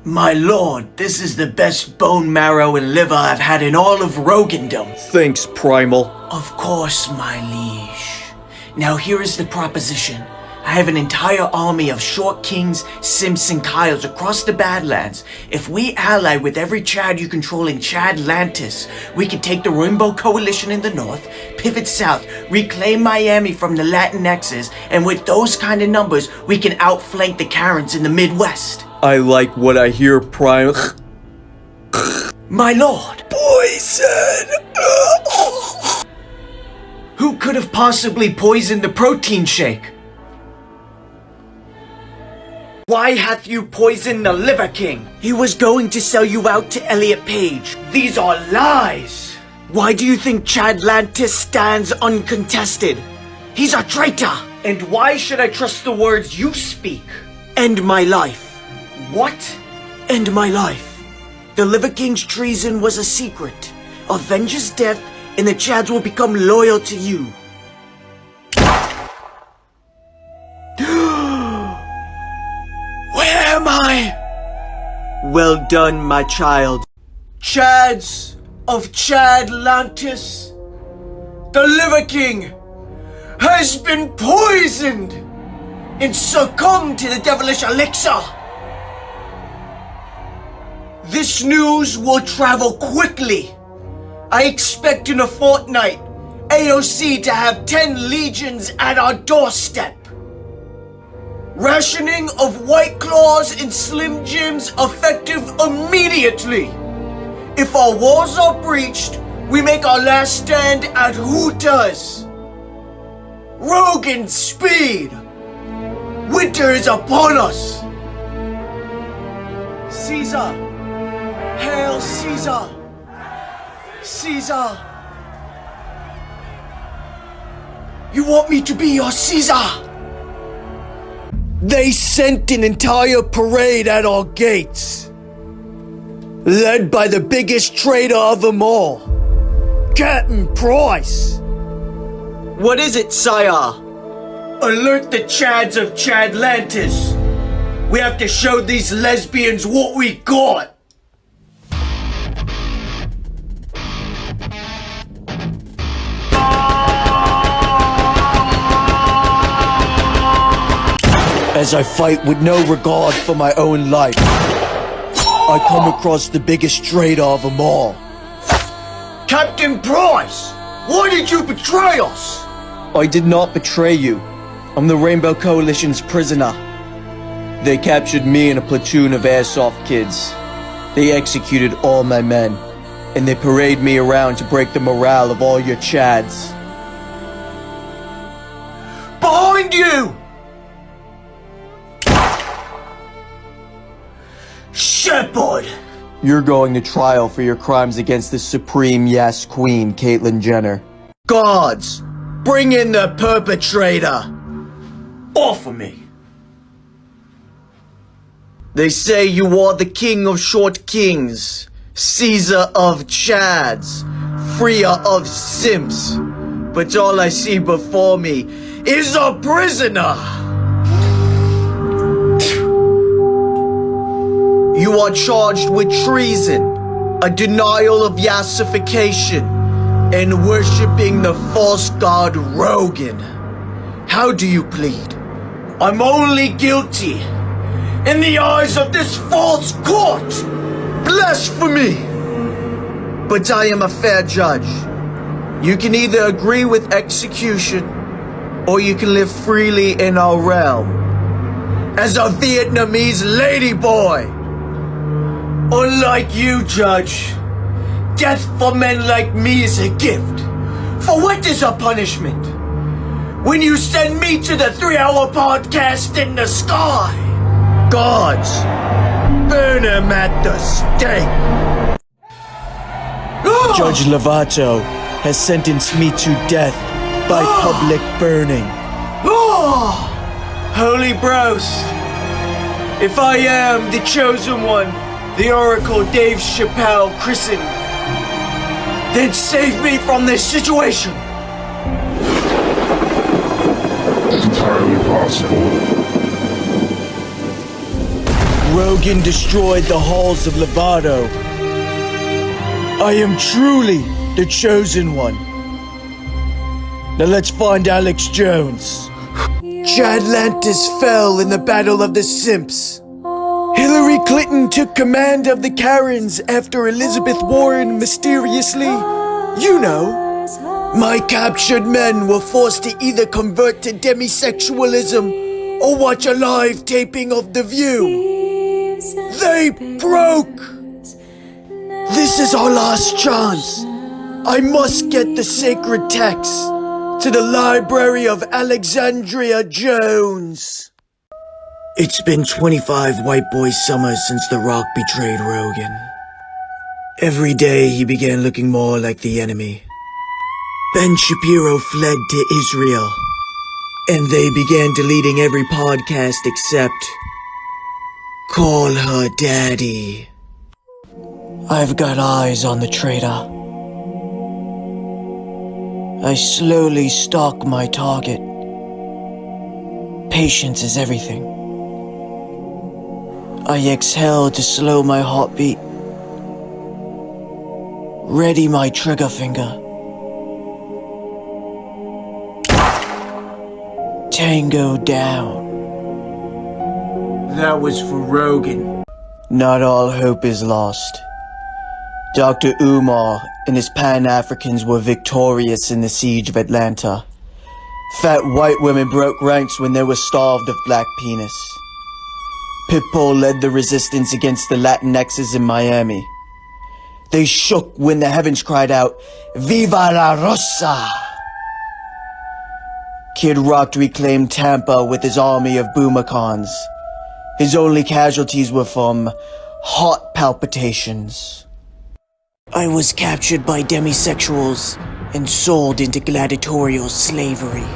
My lord, this is the best bone marrow and liver I've had in all of Rogandom. Thanks, Primal. Of course, my liege. Now here is the proposition. I have an entire army of short kings, simps, and Kyles across the Badlands. If we ally with every Chad you control in Chadlantis, we can take the Rainbow Coalition in the north, pivot south, reclaim Miami from the Latinxes, and with those kind of numbers, we can outflank the Karens in the Midwest. I like what I hear, Primal. My lord! Poison! Who could have possibly poisoned the protein shake? Why hath you poisoned the Liver King? He was going to sell you out to Elliot Page. These are lies! Why do you think Chadlantis stands uncontested? He's a traitor! And why should I trust the words you speak? End my life. What? End my life. The Liver King's treason was a secret. Avenge his death, and the Chads will become loyal to you. Where am I? Well done, my child. Chads of Chadlantis, the Liver King has been poisoned and succumbed to the devilish elixir. This news will travel quickly. I expect in a fortnight, AOC to have 10 legions at our doorstep. Rationing of White Claws and Slim Jims effective immediately. If our walls are breached, we make our last stand at Hooters. Rogan speed! Winter is upon us! Caesar! Hail Caesar! Caesar! You want me to be your Caesar? They sent an entire parade at our gates, led by the biggest traitor of them all, Captain Price. What is it, sire? Alert the Chads of Chadlantis. We have to show these lesbians what we got. As I fight with no regard for my own life, I come across the biggest traitor of them all. Captain Price! Why did you betray us? I did not betray you. I'm the Rainbow Coalition's prisoner. They captured me and a platoon of airsoft kids. They executed all my men, and they parade me around to break the morale of all your Chads. Behind you! Shepard! You're going to trial for your crimes against the Supreme Yes Queen, Caitlyn Jenner. Guards! Bring in the perpetrator! Offer me! They say you are the king of short kings, Caesar of Chads, freer of simps, but all I see before me is a prisoner! You are charged with treason, a denial of yassification, and worshipping the false god Rogan. How do you plead? I'm only guilty in the eyes of this false court. Blasphemy! But I am a fair judge. You can either agree with execution, or you can live freely in our realm as a Vietnamese ladyboy. Unlike you, Judge, death for men like me is a gift. For what is a punishment? When you send me to the 3-hour podcast in the sky. Guards, burn him at the stake. Judge Lovato has sentenced me to death by public burning. Holy bros, if I am the chosen one, the Oracle Dave Chappelle christened, then save me from this situation. It's entirely possible. Rogan destroyed the halls of Lovato. I am truly the chosen one. Now let's find Alex Jones. Chadlantis fell in the Battle of the Simps. Hillary Clinton took command of the Karens after Elizabeth Warren mysteriously, my captured men were forced to either convert to demisexualism or watch a live taping of The View. They broke! This is our last chance. I must get the sacred text to the Library of Alexandria Jones. It's been 25 white boy summers since The Rock betrayed Rogan. Every day he began looking more like the enemy. Ben Shapiro fled to Israel, and they began deleting every podcast except Call Her Daddy. I've got eyes on the traitor. I slowly stalk my target. Patience is everything. I exhale to slow my heartbeat. Ready my trigger finger. Tango down. That was for Rogan. Not all hope is lost. Dr. Umar and his Pan-Africans were victorious in the siege of Atlanta. Fat white women broke ranks when they were starved of black penis. Pitbull led the resistance against the Latinxes in Miami. They shook when the heavens cried out, Viva la Rosa! Kid Rock reclaimed Tampa with his army of boomacons. His only casualties were from heart palpitations. I was captured by demisexuals and sold into gladiatorial slavery.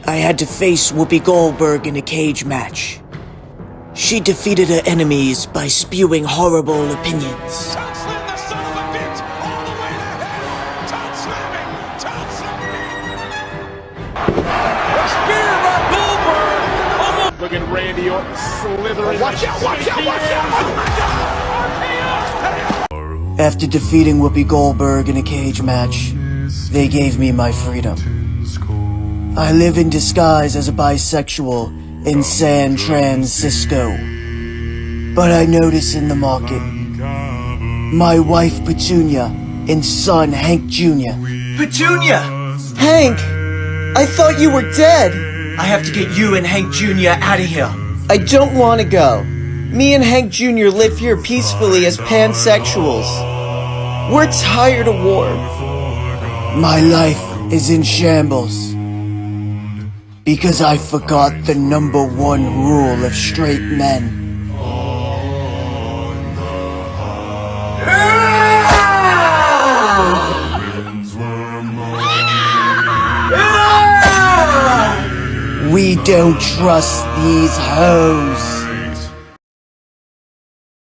I had to face Whoopi Goldberg in a cage match. She defeated her enemies by spewing horrible opinions. Look at Randy Orton slithering. Watch out, watch out, watch out! After defeating Whoopi Goldberg in a cage match, they gave me my freedom. I live in disguise as a bisexual in San Francisco. But I notice in the market, my wife Petunia and son Hank Jr. Petunia! Hank! I thought you were dead! I have to get you and Hank Jr. out of here. I don't want to go. Me and Hank Jr. live here peacefully as pansexuals. We're tired of war. My life is in shambles. Because I forgot the number one rule of straight men. We don't trust these hoes.